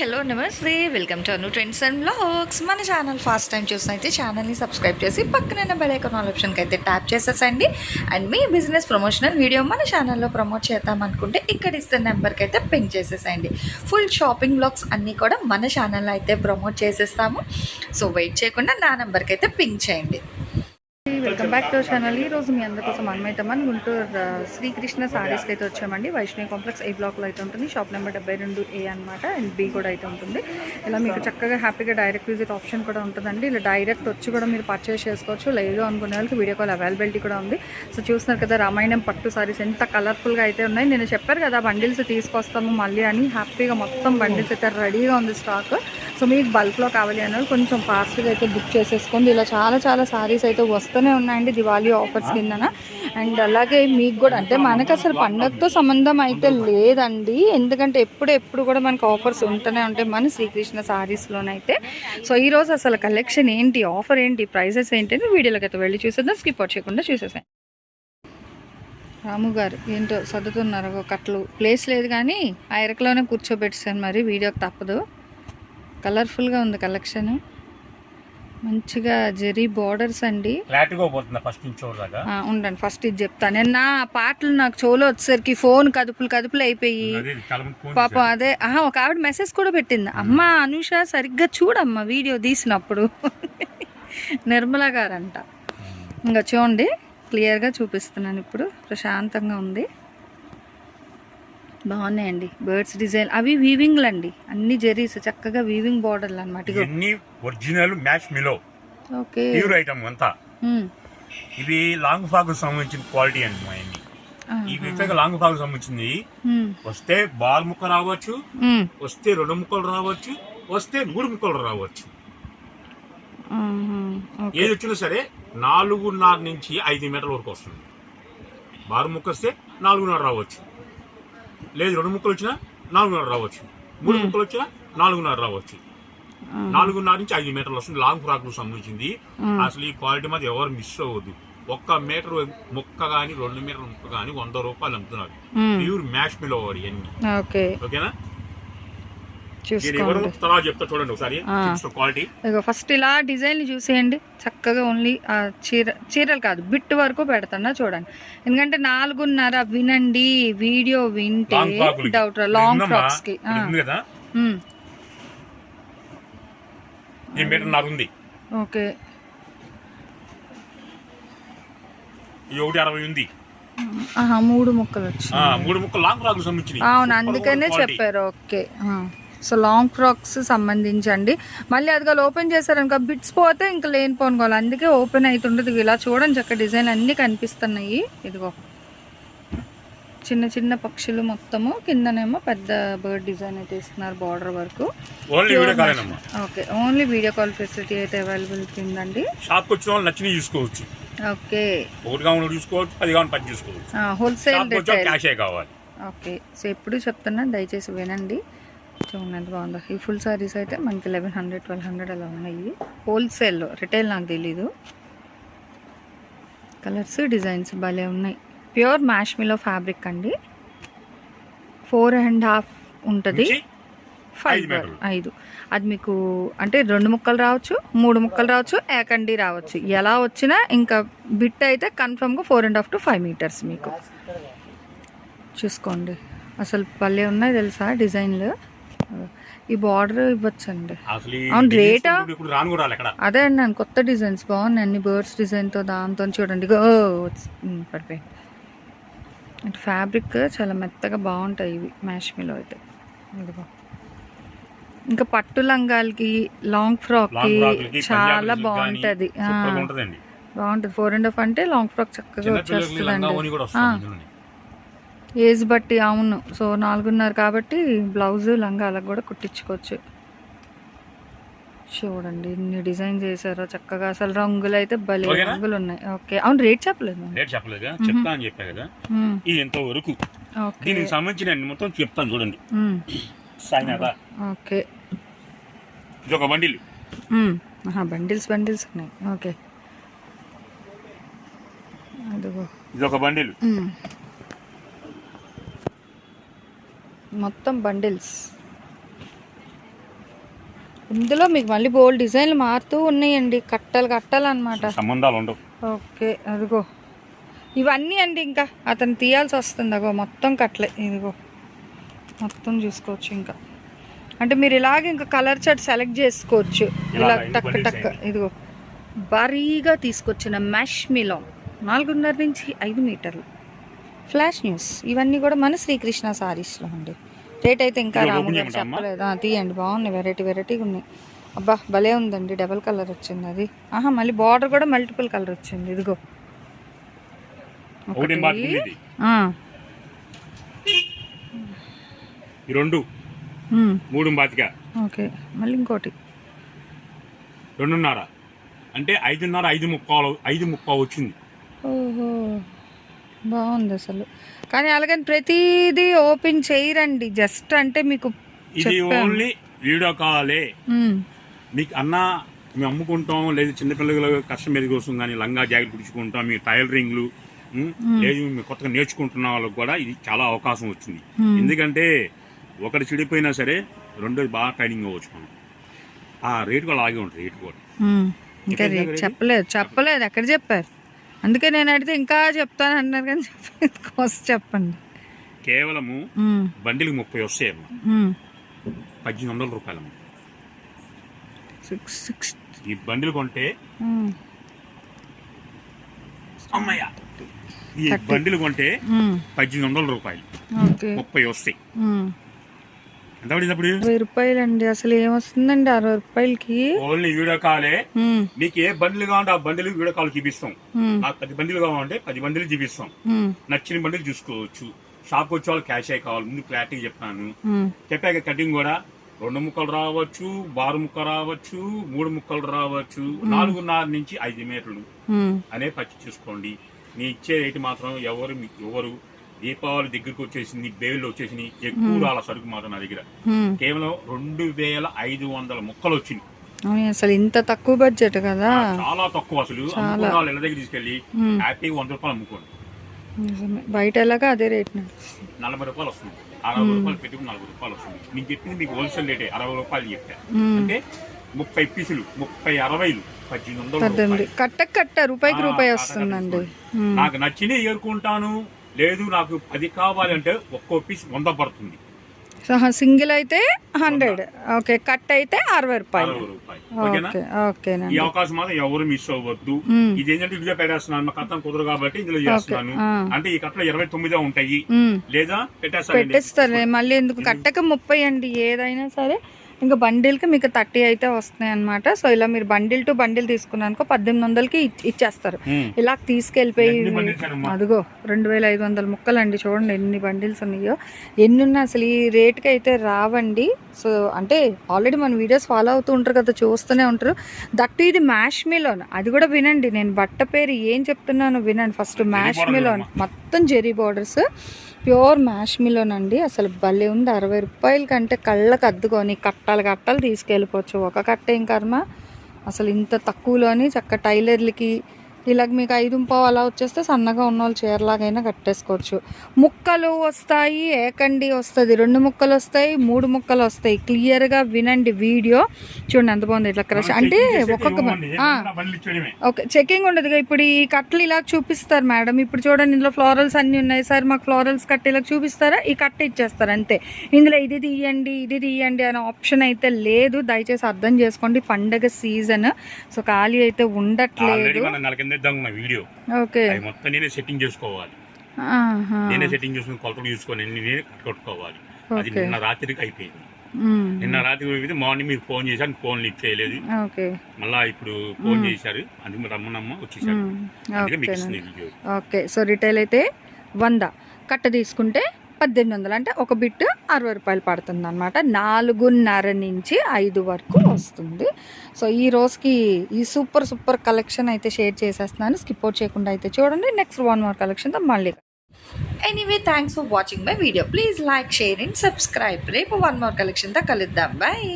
Hello నమస్తే, welcome to Anu trends and blogs. మన channel first time చూసినైతే ఛానల్ని సబ్స్క్రైబ్ చేసి పక్కన బెల్ ఐకాన్ ఆప్షన్కి అయితే ట్యాప్ చేసేసండి. అండ్ మీ బిజినెస్ ప్రమోషనల్ వీడియో మన ఛానల్లో ప్రమోట్ చేద్దాం అనుకుంటే ఇక్కడ ఇస్తున్న నెంబర్కి అయితే పింక్ చేసేసండి. ఫుల్ షాపింగ్ బ్లాగ్స్ అన్నీ కూడా మన ఛానల్లో అయితే ప్రమోట్ చేసేస్తాము. సో వెయిట్ చేయకుండా నా నెంబర్కి అయితే పింక్ చేయండి. Welcome back to channel. ఈరోజు మీ అందరి కోసం అన్మైతమని గుంటూరు శ్రీకృష్ణ సారీస్కి అయితే వచ్చామండి. వైష్ణవి కాంప్లెక్స్ ఏ బ్లాక్లో అయితే ఉంటుంది. షాప్ నెంబర్ 72A అనమాట. అండ్ బి కూడా అయితే ఉంటుంది. ఇలా మీకు చక్కగా హ్యాపీగా డైరెక్ట్ విజిట్ ఆప్షన్ కూడా ఉంటుందండి. ఇలా డైరెక్ట్ వచ్చి కూడా మీరు పర్చేస్ చేసుకోవచ్చు. లేదు అనుకునే వాళ్ళకి వీడియో కాల్ అవైలబిలిటీ కూడా ఉంది. సో చూస్తున్నారు కదా, రామాయణం పట్టు సారీస్ ఎంత కలర్ఫుల్గా అయితే ఉన్నాయి. నేను చెప్పారు కదా బండిల్స్ తీసుకొస్తాము మళ్ళీ అని. హ్యాపీగా మొత్తం బండిల్స్ అయితే రెడీగా ఉంది స్టాక్. సో మీకు బల్క్లో కావాలి అన్నది కొంచెం ఫాస్ట్గా అయితే బుక్ చేసేసుకోండి. ఇలా చాలా సారీస్ అయితే వస్తూనే ఉన్నాయండి దివాళీ ఆఫర్స్ కిందన. అండ్ అలాగే మీకు కూడా అంటే మనకు అసలు పండగతో సంబంధం అయితే లేదండి, ఎందుకంటే ఎప్పుడు కూడా మనకు ఆఫర్స్ ఉంటూనే ఉంటాయి మన శ్రీకృష్ణ సారీస్లోనైతే. సో ఈరోజు అసలు కలెక్షన్ ఏంటి, ఆఫర్ ఏంటి, ప్రైజెస్ ఏంటి అని వీడియోలోకి అయితే వెళ్ళి చూసేద్దాం. స్కిప్ అవుట్ చేయకుండా చూసేసాను. రాము గారు ఏంటో సర్దుతున్నారు, కట్లు ప్లేస్ లేదు కానీ ఆ ఎరకలోనే కూర్చోబెట్టాను, మరి వీడియోకి తప్పదు. కలర్ఫుల్గా ఉంది కలెక్షన్, మంచిగా జెరీ బార్డర్స్ అండి. ఉండండి ఫస్ట్ ఇది చెప్తాను. నేను నా పాటలు నాకు చెవులో వచ్చేసరికి ఫోన్ కదుపులు అయిపోయి పాపం అదే ఒక ఆవిడ మెసేజ్ కూడా పెట్టింది, అమ్మ అనుష సరిగ్గా చూడమ్మా వీడియో తీసినప్పుడు. నిర్మల గారంట. ఇంకా చూడండి క్లియర్గా చూపిస్తున్నాను ఇప్పుడు. ప్రశాంతంగా ఉంది, బాగున్నాయండి. బర్డ్స్ డిజైన్ అవి వీవింగ్లు అండి, అన్ని జెరీస్ చక్కగా వీవింగ్ బార్డర్లు అనమాట. ఒరిజినల్ మ్యాచ్ మిలో ఓకే ప్యూర్ ఐటమ్ అంతా. ఇది లాంగ్ ఫ్రాక్ సంబంధించిన క్వాలిటీ అండి. మా ఈ లాంగ్ ఫ్రాక్ సంబంధించింది. వస్తే బాల్ ముక్క రావచ్చు, వస్తే 2 ముక్కలు రావచ్చు, వస్తే 3 ముక్కలు రావచ్చు. ఏది వచ్చినా సరే 4.5 నుంచి 5 మీటర్ల వరకు వస్తుంది. బాల్ ముక్క వస్తే 4.5 రావచ్చు, లేదు 2 ముక్కలు వచ్చినా 4.5 రావచ్చు, 3 ముక్కలు వచ్చినా 4.5 రావచ్చు. 4.5 నుంచి 5 మీటర్లు వస్తుంది. లాంగ్ ఫ్రాక్ సంబంధించింది. అసలు ఈ క్వాలిటీ మీద ఎవరు మిస్ అవ్వద్దు. 1 మీటర్ ముక్క గానీ 2 మీటర్ల ముక్క గానీ 100 రూపాయలు అమ్ముతున్నారు. ప్యూర్ మ్యాష్ మిలో ఓకేనా. తర్వాత చెప్తా చూడండి ఒకసారి క్వాలిటీ. ఫస్ట్ ఇలా డిజైన్లు చూసేయండి చక్కగా. ఓన్లీ చీరలు కాదు, బిట్ వరకు పెడతాను చూడండి. ఎందుకంటే 4.5 వినండి, వీడియో వింటే డౌట్. లాంగ్ ఫ్రాక్స్ కి ఓకే 1.60 ఉంది. 3 ముక్కలు వచ్చి 3 ముక్కలు లాంగ్ ఫ్రాక్ సంబంధించి. అవును, అందుకనే చెప్పారు. ఓకే, సో లాంగ్ ఫ్రాక్స్ సంబంధించండి. మళ్ళీ అది ఓపెన్ చేశారనుకో బిట్స్ పోతే ఇంకా లేనిపోనుకోవాలి, అందుకే ఓపెన్ అవుతుండదు. ఇలా చూడండి చక్క డిజైన్ అన్నీ కనిపిస్తున్నాయి. ఇదిగో చిన్న పక్షులు మొత్తము, కిందనేమో పెద్ద బర్డ్ డిజైన్ అయితే ఇస్తున్నారు బార్డర్ వరకు. Okay, only video call facility అయితే అవైలబిలిటీ ఉందండి. Okay, wholesale okay. సో ఎప్పుడు చెప్తున్నా దయచేసి వినండి. చూడండి ఎంత బాగుందో. ఈ ఫుల్ సారీస్ అయితే మనకి 1100 1200 అలా ఉన్నాయి హోల్సేల్లో. రిటైల్ నాకు తెలీదు. కలర్స్ డిజైన్స్ భలే ఉన్నాయి. ప్యూర్ మ్యాష్ మిలో ఫ్యాబ్రిక్ అండి. 4.5 ఉంటుంది, 5. అది మీకు అంటే 2 ముక్కలు రావచ్చు, 3 ముక్కలు రావచ్చు, ఏకండి రావచ్చు. ఎలా వచ్చినా ఇంకా బిట్ అయితే కన్ఫర్మ్గా 4.5 to 5 మీటర్స్ మీకు. చూసుకోండి అసలు భలే ఉన్నాయి తెలుసా డిజైన్లు. ఈ బార్డర్ ఇవ్వచ్చండి. అవును, రేటా అదే అండి. నేను కొత్త డిజైన్స్ బాగున్నాయి అన్ని. బర్డ్స్ డిజైన్తో దాంతో చూడండి పడిపోయింది. అంటే ఫ్యాబ్రిక్ చాలా మెత్తగా బాగుంటాయి ఇవి మ్యాష్ మిలో అయితే. ఇదిగో ఇంకా పట్టు లంగాలకి, లాంగ్ ఫ్రాక్కి చాలా బాగుంటుంది. బాగుంటుంది. 4.5 అంటే లాంగ్ ఫ్రాక్ చక్కగా వచ్చేస్తుందండి ఏజ్ బట్టి. అవును, సో 4.5 కాబట్టి బ్లౌజ్ లంగా అలా కూడా కుట్టించుకోవచ్చు. చూడండి ఇన్ని డిజైన్ చేశారో చక్కగా. అసలు రంగులు అయితే భలే రంగులు ఉన్నాయి. ఓకే, అవును రేట్ చెప్పలేదు. చెప్తా అని చెప్పా కదా. ఇది ఎంతవరకు దీనికి సంబంధించిన మొత్తం చెప్తాను చూడండి. ఓకే, ఇది ఒక బండిల్. బండిల్స్ ఉన్నాయి. ఓకే, అదిగో ఇది ఒక బండిల్. మొత్తం బండిల్స్. ఇందులో మీకు మళ్ళీ బోల్డ్ డిజైన్లు మారుతూ ఉన్నాయండి, కట్టలు కట్టలు అనమాట. సంబంధాలు ఉండవు. ఓకే, అదిగో ఇవన్నీ అండి ఇంకా అతను తీయాల్సి వస్తుంది. అగో మొత్తం కట్టలే, ఇదిగో మొత్తం చూసుకోవచ్చు. ఇంకా అంటే మీరు ఇలాగ ఇంకా కలర్ చార్ట్ సెలెక్ట్ చేసుకోవచ్చు. ఇలా టక్ టక్, ఇదిగో భారీగా తీసుకొచ్చిన మ్యాష్ మిలాన్ 4.5 నుంచి 5 మీటర్లు ఫ్లాష్ న్యూస్. ఇవన్నీ కూడా మన శ్రీకృష్ణ సారీస్లో అండి. రేట్ అయితే ఇంకా రాము గారు చెప్పలేదు. తీయండి, బాగున్నాయి, వెరైటీగా ఉన్నాయి. అబ్బా భలే ఉందండి, డబల్ కలర్ వచ్చింది అది. మళ్ళీ బార్డర్ కూడా మల్టిపుల్ కలర్ వచ్చింది. ఇదిగో ఓకే, మళ్ళీ ఇంకోటి 2.5 అంటే 5.5, 5.5 వచ్చింది. ఓహో, బాగుంది అసలు. కానీ అలాగని ప్రతిదీ ఓపెన్ చేయరండి, జస్ట్ అంటే మీకు ఇది ఓన్లీ వీడియో కాలే. మీకు అన్నా మేము అమ్ముకుంటాం, లేదు చిన్నపిల్లల కష్టం మీద కోసం కానీ లంగా జాకెట్ కుడుచుకుంటాం, మీ టైలరింగ్లు లేదు మీరు కొత్తగా నేర్చుకుంటున్న వాళ్ళకి కూడా ఇది చాలా అవకాశం వచ్చింది. ఎందుకంటే ఒకటి చెడిపోయినా సరే రెండోది బాగా ట్రైనింగ్ అవ్వచ్చు మనం. ఆ రేటు కూడా అలాగే ఉంటుంది. రేటు కూడా ఇంకా రేట్ చెప్పలేదు ఎక్కడ చెప్పారు. అందుకే నేను అడిగితే ఇంకా చెప్తాను అంటున్నారు కానీ కాస్ట్ చెప్పండి. కేవలము బండిలు 30 వస్తాయమ్మా, 1800 రూపాయలమ్మా. ఈ బండిలు కొంటే అమ్మయ్య, ఈ బండిలు కొంటే 1800 రూపాయలు, 30 వస్తాయి. ఎంత పడింది అప్పుడు? 20 రూపాయలు అండి. అసలు ఏమొస్తుందండి 60 రూపాయలకి? ఓన్లీ వీడియో కాలే. మీకు ఏ బండిలు కావాలంటే ఆ బండిలు వీడియో కాల్ చూపిస్తాం. నాకు 10 బండిలు కావాలంటే 10 బండిలు చూపిస్తాం. నచ్చిన బండిలు చూసుకోవచ్చు. షాప్ వచ్చే వాళ్ళు క్యాష్ అయ్యి కావాలి, ముందు క్లారిటీ చెప్తాను. చెప్పాక కటింగ్ కూడా 2 ముక్కలు రావచ్చు, 6 ముక్కలు రావచ్చు, 3 ముక్కలు రావచ్చు, 4.5 నుంచి 5 మీటర్లు అనే పచ్చి చూసుకోండి. నీ ఇచ్చే రేటు మాత్రం ఎవరు దీపావళి దగ్గరకు వచ్చేసింది, బేళ్ళు వచ్చేసింది, ఎక్కువ రాళ్ళ సరుకు మాత్రం నా దగ్గర కేవలం 2500 ముక్కలు వచ్చింది. అసలు ఇంత తక్కువ బడ్జెట్ కదా, చాలా తక్కువ. అసలు ఇళ్ళ దగ్గర తీసుకెళ్లి హ్యాపీగా 100 రూపాయలు అమ్ముకోండి. బయట ఎలాగా అదే రేట్ 40 రూపాయలు వస్తుంది. 60 రూపాయలు పెట్టుకుని 40 రూపాయలు వస్తుంది. నేను చెప్పింది మీకు హోల్సేల్ రేటే 60 రూపాయలు చెప్పాను. అంటే 30 పీసులు 30, 60, 1800 కట్ట రూపాయికి రూపాయి వస్తుందండి. నాకు నచ్చినవి ఏరుకుంటాను, లేదు నాకు 10 కావాలంటే ఒక్కో పీస్ 100 పడుతుంది. సింగిల్ అయితే 100, ఓకే, కట్ అయితే 60 రూపాయలు. ఈ అవకాశం మాత్రం ఎవరు మిస్ అవ్వద్దు. ఇది ఏంటంటే ఇదిగా పెట్టేస్తున్నాను, మా కట్టం కుదరదు కాబట్టి ఇందులో చేస్తున్నాను. అంటే ఈ కట్టలో 29 ఉంటాయి, లేదా పెట్టేస్తారు. మళ్ళీ ఎందుకు కట్టక 30 అండి. ఏదైనా సరే ఇంకా బండిల్కి మీకు 30 అయితే వస్తున్నాయి అనమాట. సో ఇలా మీరు బండిల్ టు బండిల్ తీసుకున్నానుకో 1800కి ఇచ్చేస్తారు. ఇలా తీసుకెళ్ళిపోయి అదిగో 2500 ముక్కలు అండి. చూడండి ఎన్ని బండిల్స్ ఉన్నాయో, ఎన్ని ఉన్నా అసలు ఈ రేట్కి అయితే రావండి. సో అంటే ఆల్రెడీ మన వీడియోస్ ఫాలో అవుతూ ఉంటారు కదా, చూస్తూనే ఉంటారు. దట్టు ఇది మ్యాష్ మిలాన్, అది కూడా వినండి. నేను బట్ట పేరు ఏం చెప్తున్నాను వినండి ఫస్ట్. మ్యాష్ మిలాన్ మొత్తం జెరీ బార్డర్స్, ప్యూర్ మ్యాష్ మిలాన్ అండి. అసలు భలే ఉంది. 60 రూపాయల కంటే కళ్ళకు అద్దుకొని కట్టలు తీసుకెళ్ళిపోవచ్చు. ఒక కట్ట ఏం కర్మ, అసలు ఇంత తక్కువలోని చక్క టైలర్లకి ఇలాగ మీకు 5 అలా వచ్చేస్తే సన్నగా ఉన్న వాళ్ళు చీరలాగైనా కట్టేసుకోవచ్చు. ముక్కలు వస్తాయి, ఏకండి వస్తుంది, 2 ముక్కలు వస్తాయి, 3 ముక్కలు వస్తాయి. క్లియర్గా వినండి వీడియో, చూడండి ఎంత బాగుంది. ఇట్లా క్రష్ అంటే ఒక్కొక్క ఓకే చెకింగ్ ఉండదు. ఇప్పుడు ఈ కట్టలు ఇలా చూపిస్తారు మేడం. ఇప్పుడు చూడండి ఇందులో ఫ్లోరల్స్ అన్నీ ఉన్నాయి సార్, మాకు ఫ్లోరల్స్ కట్ట ఇలా చూపిస్తారా, ఈ కట్ట ఇచ్చేస్తారు అంతే. ఇందులో ఇది తీయండి అనే ఆప్షన్ అయితే లేదు. దయచేసి అర్థం చేసుకోండి, పండగ సీజన్, సో ఖాళీ అయితే ఉండట్లేదు. వీడియో మొత్తం నేనే సెట్టింగ్ చేసుకోవాలి, నేనే సెట్టింగ్ చేసుకుని కొలతలు చూసుకొని నేనే కట్టుకోవాలి. అది నిన్న రాత్రికి అయిపోయింది. నిన్న రాత్రి మార్నింగ్ మీరు ఫోన్ చేశారు, ఫోన్ లిఫ్ట్ చేయలేదు. మళ్ళా ఇప్పుడు ఫోన్ చేశారు, అందుకు రమ్మనమ్మ వచ్చేసారు. ఓకే, సో రిటైల్ అయితే 100, కట్ట తీసుకుంటే 1800, అంటే ఒక బిట్ 60 రూపాయలు పడుతుంది అనమాట. 4.5 నుంచి 5 వరకు వస్తుంది. సో ఈ రోజుకి ఈ సూపర్ కలెక్షన్ అయితే షేర్ చేసేస్తున్నాను. స్కిప్ అవుట్ చేయకుండా అయితే చూడండి. నెక్స్ట్ 1 more కలెక్షన్తో మళ్ళీ. Anyway thanks for watching my video. Please like, share and subscribe. రేపు 1 more కలెక్షన్తో కలుద్దాం. బాయ్.